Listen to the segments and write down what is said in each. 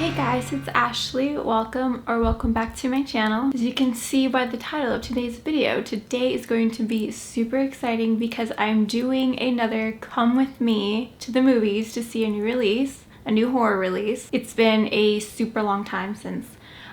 Hey guys, it's Ashley. Welcome back to my channel. As you can see by the title of today's video, today is going to be super exciting because I'm doing another come with me to the movies to see a new release, a new horror release. It's been a super long time since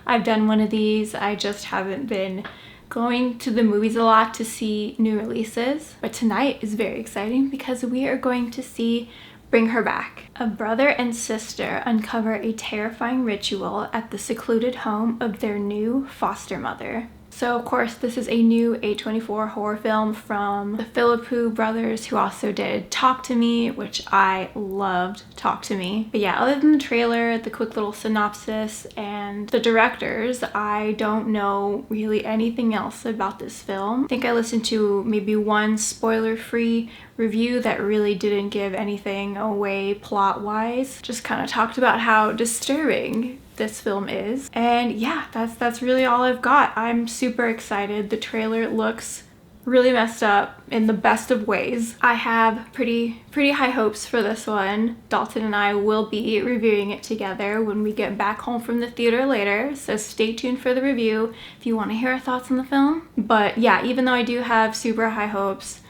I've done one of these. I just haven't been going to the movies a lot to see new releases. But tonight is very exciting because we are going to see Bring Her Back. A brother and sister uncover a terrifying ritual at the secluded home of their new foster mother. So of course this is a new A24 horror film from the Philippou brothers, who also did Talk to Me, which I loved Talk to Me. But yeah, other than the trailer, the quick little synopsis, and the directors, I don't know really anything else about this film. I think I listened to maybe one spoiler-free review that really didn't give anything away plot-wise. Just kind of talked about how disturbing this film is. And yeah, that's really all I've got. I'm super excited. The trailer looks really messed up in the best of ways. I have pretty high hopes for this one. Dalton and I will be reviewing it together when we get back home from the theater later, so stay tuned for the review if you want to hear our thoughts on the film. But yeah, even though I do have super high hopes,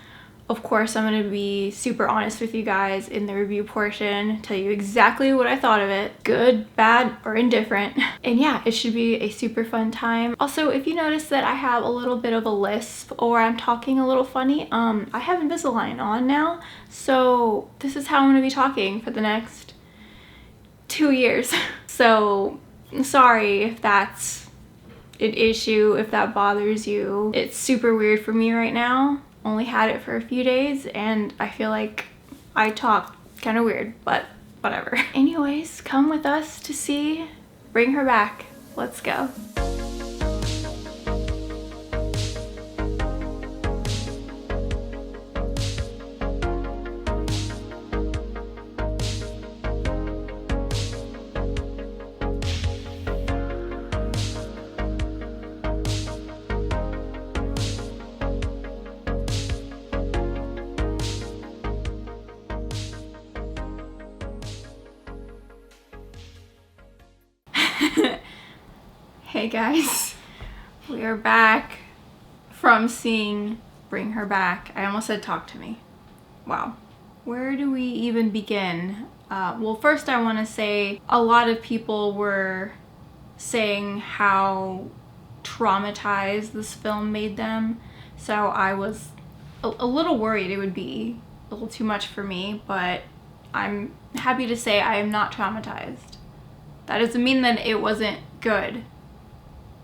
of course, I'm going to be super honest with you guys in the review portion, tell you exactly what I thought of it, good, bad, or indifferent. And yeah, it should be a super fun time. Also, if you notice that I have a little bit of a lisp or I'm talking a little funny, I have Invisalign on now, so this is how I'm going to be talking for the next 2 years. So I'm sorry if that's an issue, if that bothers you. It's super weird for me right now. Only had it for a few days and I feel like I talk kind of weird, but whatever. Anyways, come with us to see Bring Her Back. Let's go. Hey guys, we are back from seeing Bring Her Back. I almost said Talk to Me. Wow. Where do we even begin? Well, first I want to say a lot of people were saying how traumatized this film made them. So I was a little worried it would be a little too much for me, but I'm happy to say I am not traumatized. That doesn't mean that it wasn't good.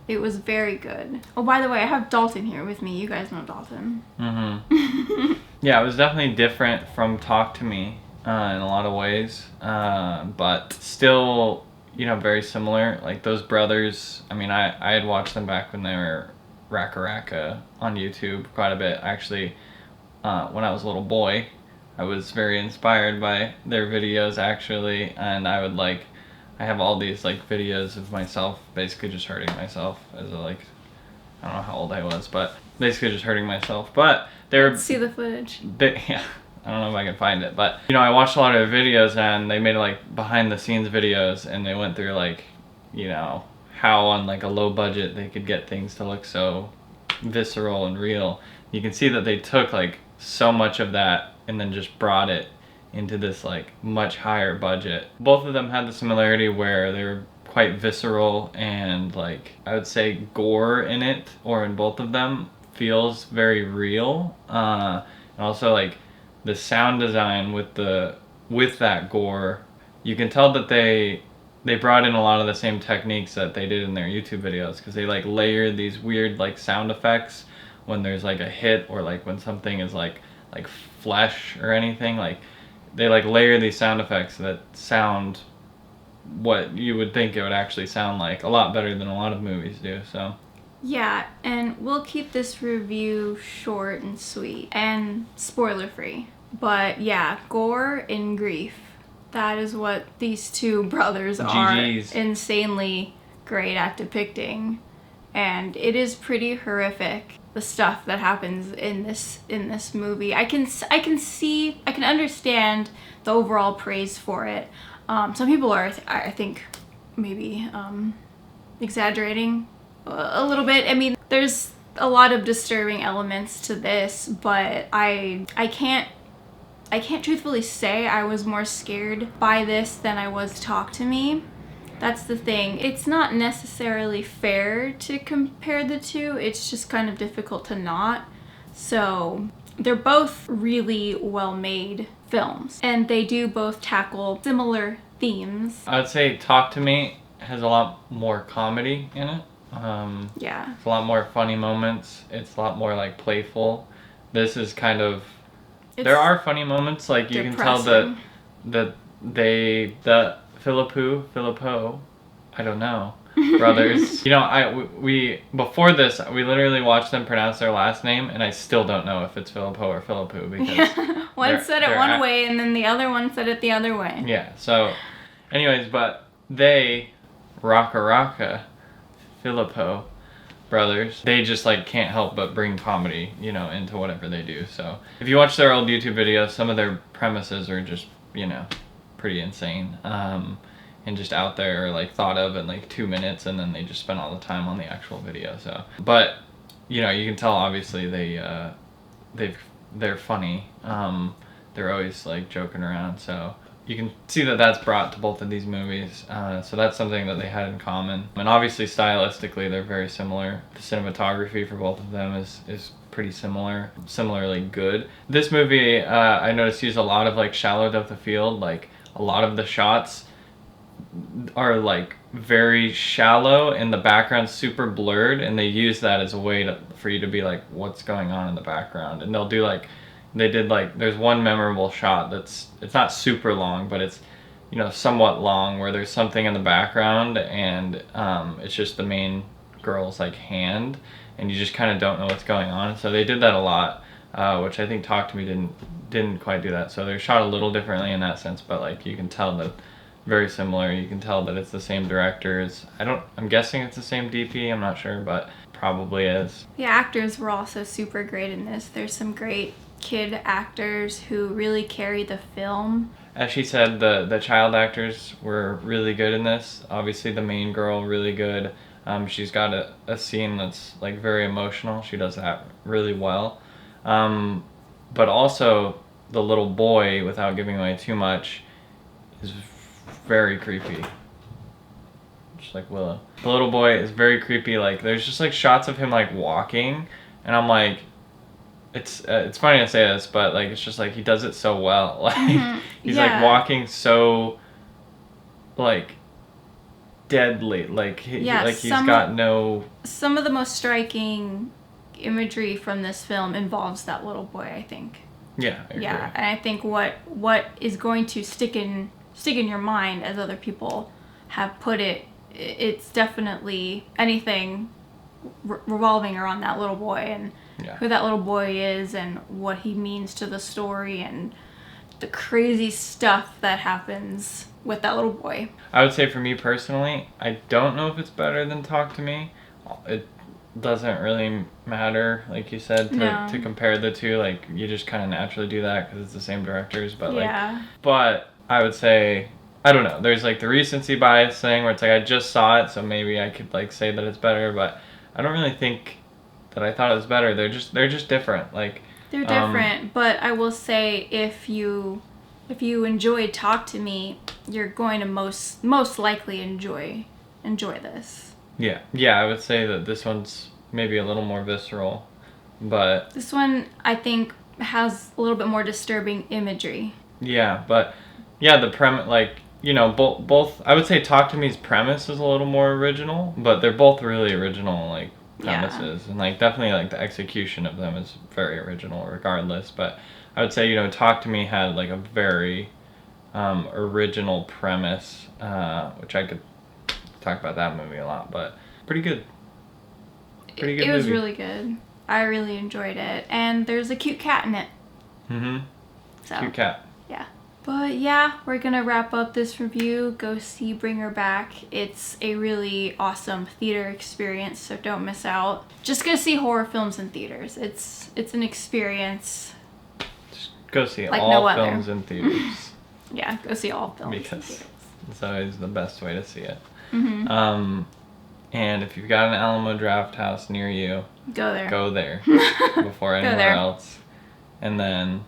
It was very good. Oh, by the way, I have Dalton here with me. You guys know Dalton. Mm-hmm. Yeah, it was definitely different from Talk to Me in a lot of ways, but still, you know, very similar. Like those brothers, I mean, I had watched them back when they were Raka Raka on YouTube quite a bit. Actually, when I was a little boy, I was very inspired by their videos actually, and I have all these like videos of myself basically just hurting myself as a I don't know how old I was, but basically just hurting myself. But they're Let's see the footage. Yeah, I don't know if I can find it, but you know, I watched a lot of their videos and they made like behind the scenes videos, and they went through like, you know, how on like a low budget they could get things to look so visceral and real. You can see that they took like so much of that and then just brought it into this like much higher budget. Both of them had the similarity where they're quite visceral, and like I would say gore in it, or in both of them, feels very real. And also like the sound design with that gore, you can tell that they brought in a lot of the same techniques that they did in their YouTube videos, because they like layered these weird like sound effects when there's like a hit, or like when something is like flesh or anything. Like they like layer these sound effects that sound what you would think it would actually sound like, a lot better than a lot of movies do. So yeah, and we'll keep this review short and sweet and spoiler free. But yeah, gore and grief, that is what these two brothers are insanely great at depicting, and it is pretty horrific, the stuff that happens in this movie. I can understand the overall praise for it. Some people are, I think maybe exaggerating a little bit. I mean, there's a lot of disturbing elements to this, but I can't truthfully say I was more scared by this than I was Talk to Me. That's the thing. It's not necessarily fair to compare the two. It's just kind of difficult to not. So they're both really well-made films, and they do both tackle similar themes. I would say Talk to Me has a lot more comedy in it. Yeah. It's a lot more funny moments. It's a lot more like playful. This is kind of... there are funny moments, like you can tell that the Filippo, I don't know, brothers. You know, we before this we literally watched them pronounce their last name, and I still don't know if it's Filippo or Filippo because one said it one way and then the other one said it the other way. Yeah. So, anyways, but they Raka Filippo brothers, they just like can't help but bring comedy, you know, into whatever they do. So if you watch their old YouTube videos, some of their premises are just, you know, pretty insane, and just out there, or like thought of in like 2 minutes, and then they just spend all the time on the actual video. So, but you know, you can tell obviously they're funny. They're always like joking around, so you can see that that's brought to both of these movies. So that's something that they had in common. And obviously stylistically they're very similar. The cinematography for both of them is pretty similarly good. This movie, I noticed, used a lot of like shallow depth of field. Like a lot of the shots are like very shallow and the background's super blurred, and they use that as a way for you to be like, what's going on in the background. And they'll do like, they did like, there's one memorable shot it's not super long, but it's, you know, somewhat long, where there's something in the background, and it's just the main girl's like hand, and you just kind of don't know what's going on. So they did that a lot, which I think Talk to Me didn't quite do that. So they're shot a little differently in that sense, but like you can tell that very similar. You can tell that it's the same directors. I'm guessing it's the same DP, I'm not sure, but probably is. The actors were also super great in this. There's some great kid actors who really carry the film. As she said, the child actors were really good in this. Obviously the main girl, really good. She's got a scene that's like very emotional. She does that really well. But also the little boy, without giving away too much, is very creepy. Just like Willow. The little boy is very creepy. Like there's just like shots of him like walking, and I'm like, it's funny to say this, but like it's just like he does it so well. Like he's like walking so like deadly. Like he's got no. Some of the most striking imagery from this film involves that little boy, I think. Yeah. I agree. Yeah, and I think what is going to stick in your mind, as other people have put it, it's definitely anything revolving around that little boy, and who that little boy is, and what he means to the story, and the crazy stuff that happens with that little boy. I would say for me personally, I don't know if it's better than Talk to Me. It doesn't really matter, like you said, to compare the two. Like you just kind of naturally do that because it's the same directors, but but I would say, I don't know, there's like the recency bias thing where it's like I just saw it, so maybe I could like say that it's better, but I don't really think that I thought it was better. They're just different. Like they're different, but I will say if you enjoyed Talk to Me, you're going to most likely enjoy this. Yeah, I would say that this one's maybe a little more visceral, but this one I think has a little bit more disturbing imagery. Yeah, but the premise, like, you know, both I would say Talk to Me's premise is a little more original, but they're both really original like premises, and like definitely like the execution of them is very original regardless. But I would say, you know, Talk to Me had like a very original premise, which I could talk about that movie a lot, but pretty good. It was really good. I really enjoyed it, and there's a cute cat in it. So, cute cat. Yeah. But yeah, we're gonna wrap up this review. Go see Bring Her Back. It's a really awesome theater experience, so don't miss out. Just go see horror films in theaters. It's an experience. Just go see like all films in theaters. Yeah, go see all films in because theaters. it's always the best way to see it. And if you've got an Alamo Draft House near you, go there before anywhere else. And then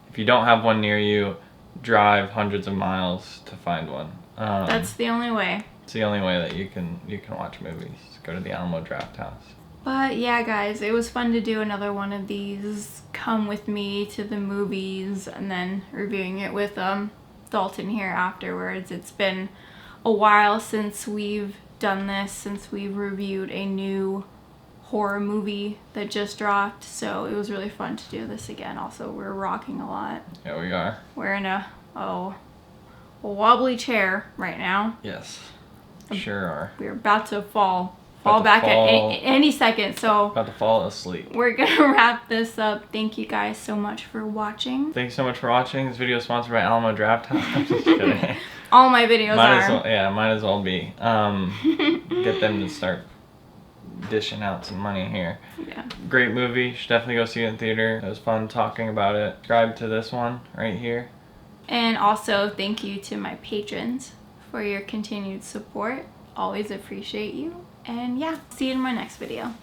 if you don't have one near you, drive hundreds of miles to find one. That's the only way. It's the only way that you can watch movies. Go to the Alamo Draft House. But yeah, guys, it was fun to do another one of these. Come with me to the movies, and then reviewing it with Dalton here afterwards. It's been a while since we've done this, since we've reviewed a new horror movie that just dropped, so it was really fun to do this again. Also, we're rocking a lot. Yeah, we are. We're in a wobbly chair right now. Yes, sure are. We're about to fall back at any second, so about to fall asleep. We're gonna wrap this up. Thank you guys so much for watching. Thanks so much for watching. This video is sponsored by Alamo Draft House. I'm just kidding. All my videos might as well be. Get them to start dishing out some money here. Yeah. Great movie. Should definitely go see it in theater. It was fun talking about it. Subscribe to this one right here. And also thank you to my patrons for your continued support. Always appreciate you. And yeah, see you in my next video.